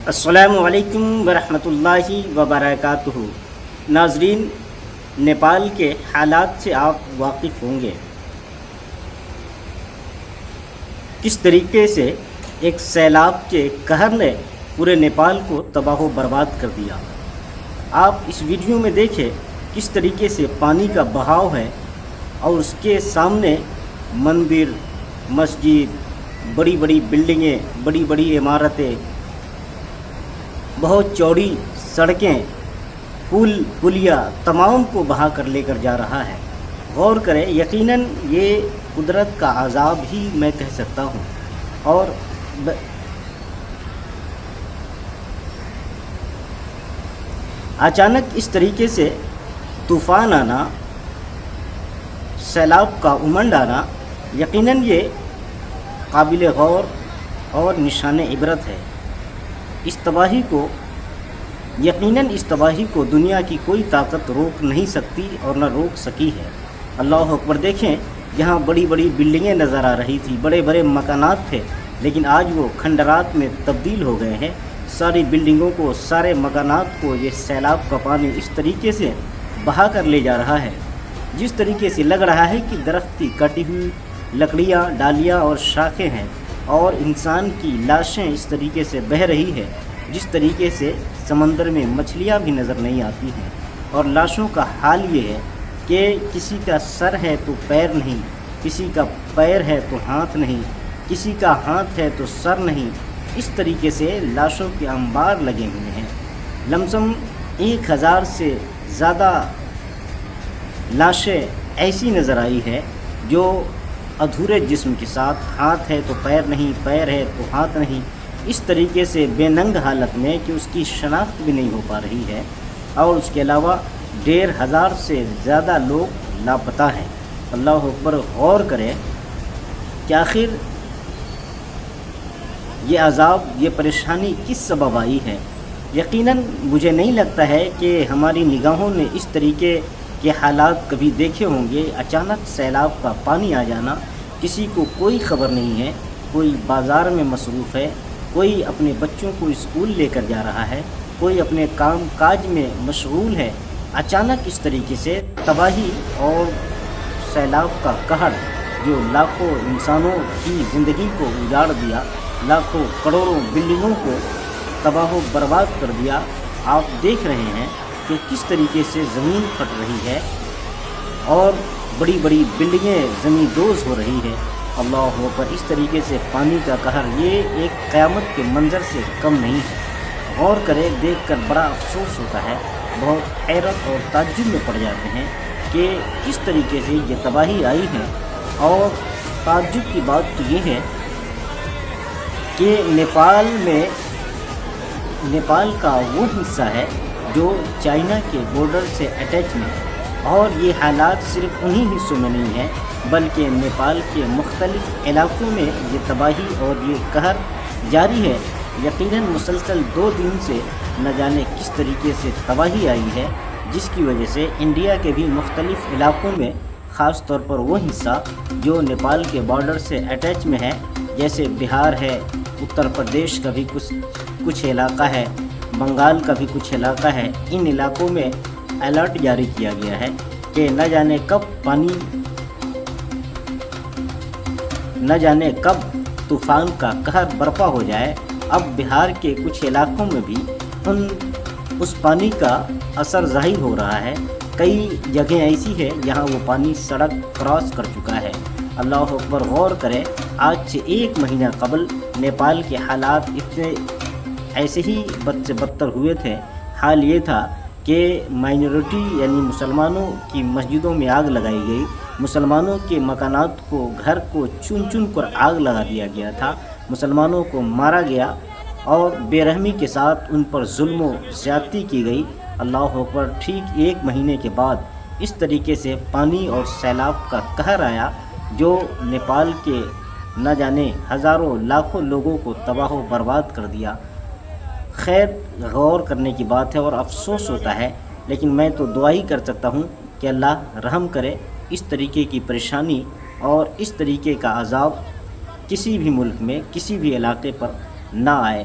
السلام علیکم ورحمۃ اللہ وبرکاتہ۔ ناظرین، نیپال کے حالات سے آپ واقف ہوں گے۔ کس طریقے سے ایک سیلاب کے قہر نے پورے نیپال کو تباہ و برباد کر دیا۔ آپ اس ویڈیو میں دیکھیں کس طریقے سے پانی کا بہاؤ ہے اور اس کے سامنے مندر، مسجد، بڑی بڑی بلڈنگیں، بڑی بڑی عمارتیں، بہت چوڑی سڑکیں، پل پلیہ تمام کو بہا کر لے کر جا رہا ہے۔ غور کریں، یقیناً یہ قدرت کا عذاب ہی میں کہہ سکتا ہوں۔ اور اچانک اس طریقے سے طوفان آنا، سیلاب کا امنڈ آنا، یقیناً یہ قابل غور اور نشان عبرت ہے۔ اس تباہی کو دنیا کی کوئی طاقت روک نہیں سکتی اور نہ روک سکی ہے۔ اللہ اکبر! دیکھیں، یہاں بڑی بڑی بلڈنگیں نظر آ رہی تھی، بڑے بڑے مکانات تھے، لیکن آج وہ کھنڈرات میں تبدیل ہو گئے ہیں۔ ساری بلڈنگوں کو، سارے مکانات کو یہ سیلاب کا پانی اس طریقے سے بہا کر لے جا رہا ہے، جس طریقے سے لگ رہا ہے کہ درخت کی کٹی ہوئی لکڑیاں، ڈالیاں اور شاخیں ہیں، اور انسان کی لاشیں اس طریقے سے بہہ رہی ہے، جس طریقے سے سمندر میں مچھلیاں بھی نظر نہیں آتی ہیں۔ اور لاشوں کا حال یہ ہے کہ کسی کا سر ہے تو پیر نہیں، کسی کا پیر ہے تو ہاتھ نہیں، کسی کا ہاتھ ہے تو سر نہیں۔ اس طریقے سے لاشوں کے انبار لگے ہوئے ہیں۔ لمسم 1000 سے زیادہ لاشیں ایسی نظر آئی ہے جو ادھورے جسم کے ساتھ، ہاتھ ہے تو پیر نہیں، پیر ہے تو ہاتھ نہیں، اس طریقے سے بے ننگ حالت میں کہ اس کی شناخت بھی نہیں ہو پا رہی ہے۔ اور اس کے علاوہ 1500 سے زیادہ لوگ لاپتہ ہیں۔ اللہ اکبر! غور کریں کہ آخر یہ عذاب، یہ پریشانی کس سبب آئی ہے۔ یقیناً مجھے نہیں لگتا ہے کہ ہماری نگاہوں نے اس طریقے کے حالات کبھی دیکھے ہوں گے۔ اچانک سیلاب کا پانی آ جانا، کسی کو کوئی خبر نہیں ہے، کوئی بازار میں مصروف ہے، کوئی اپنے بچوں کو اسکول لے کر جا رہا ہے، کوئی اپنے کام کاج میں مشغول ہے۔ اچانک اس طریقے سے تباہی اور سیلاب کا قہر جو لاکھوں انسانوں کی زندگی کو اجاڑ دیا، لاکھوں کروڑوں بلڈنگوں کو تباہ و برباد کر دیا۔ آپ دیکھ رہے ہیں کہ کس طریقے سے زمین پھٹ رہی ہے اور بڑی بڑی بلڈنگیں زمین دوز ہو رہی ہے۔ اللہ اکبر! اس طریقے سے پانی کا قہر یہ ایک قیامت کے منظر سے کم نہیں ہے۔ غور کرے، دیکھ کر بڑا افسوس ہوتا ہے، بہت حیرت اور تعجب میں پڑ جاتے ہیں کہ کس طریقے سے یہ تباہی آئی ہے۔ اور تعجب کی بات تو یہ ہے کہ نیپال کا وہ حصہ ہے جو چائنا کے بارڈر سے اٹیچ میں ہے، اور یہ حالات صرف انہی حصوں میں نہیں ہیں بلکہ نیپال کے مختلف علاقوں میں یہ تباہی اور یہ قہر جاری ہے۔ یقیناً مسلسل 2 دن سے نہ جانے کس طریقے سے تباہی آئی ہے، جس کی وجہ سے انڈیا کے بھی مختلف علاقوں میں، خاص طور پر وہ حصہ جو نیپال کے بارڈر سے اٹیچ میں ہے، جیسے بہار ہے، اتر پردیش کا بھی کچھ علاقہ ہے، بنگال کا بھی کچھ علاقہ ہے، ان علاقوں میں الرٹ جاری کیا گیا ہے کہ نہ جانے کب طوفان کا قہر برپا ہو جائے۔ اب بہار کے کچھ علاقوں میں بھی اس پانی کا اثر ظاہر ہو رہا ہے۔ کئی جگہیں ایسی ہے جہاں وہ پانی سڑک کراس کر چکا ہے۔ اللہ اکبر! غور کریں، آج سے 1 مہینہ قبل نیپال کے حالات ایسے ہی بد سے بدتر ہوئے تھے۔ حال یہ تھا کہ مائنورٹی یعنی مسلمانوں کی مسجدوں میں آگ لگائی گئی، مسلمانوں کے مکانات کو، گھر کو چن چن کر آگ لگا دیا گیا تھا، مسلمانوں کو مارا گیا اور بے رحمی کے ساتھ ان پر ظلم و زیادتی کی گئی۔ اللہ اکبر! ٹھیک 1 مہینے کے بعد اس طریقے سے پانی اور سیلاب کا قہر آیا جو نیپال کے نہ جانے ہزاروں لاکھوں لوگوں کو تباہ و برباد کر دیا۔ خیر، غور کرنے کی بات ہے اور افسوس ہوتا ہے، لیکن میں تو دعا ہی کر سکتا ہوں کہ اللہ رحم کرے، اس طریقے کی پریشانی اور اس طریقے کا عذاب کسی بھی ملک میں، کسی بھی علاقے پر نہ آئے۔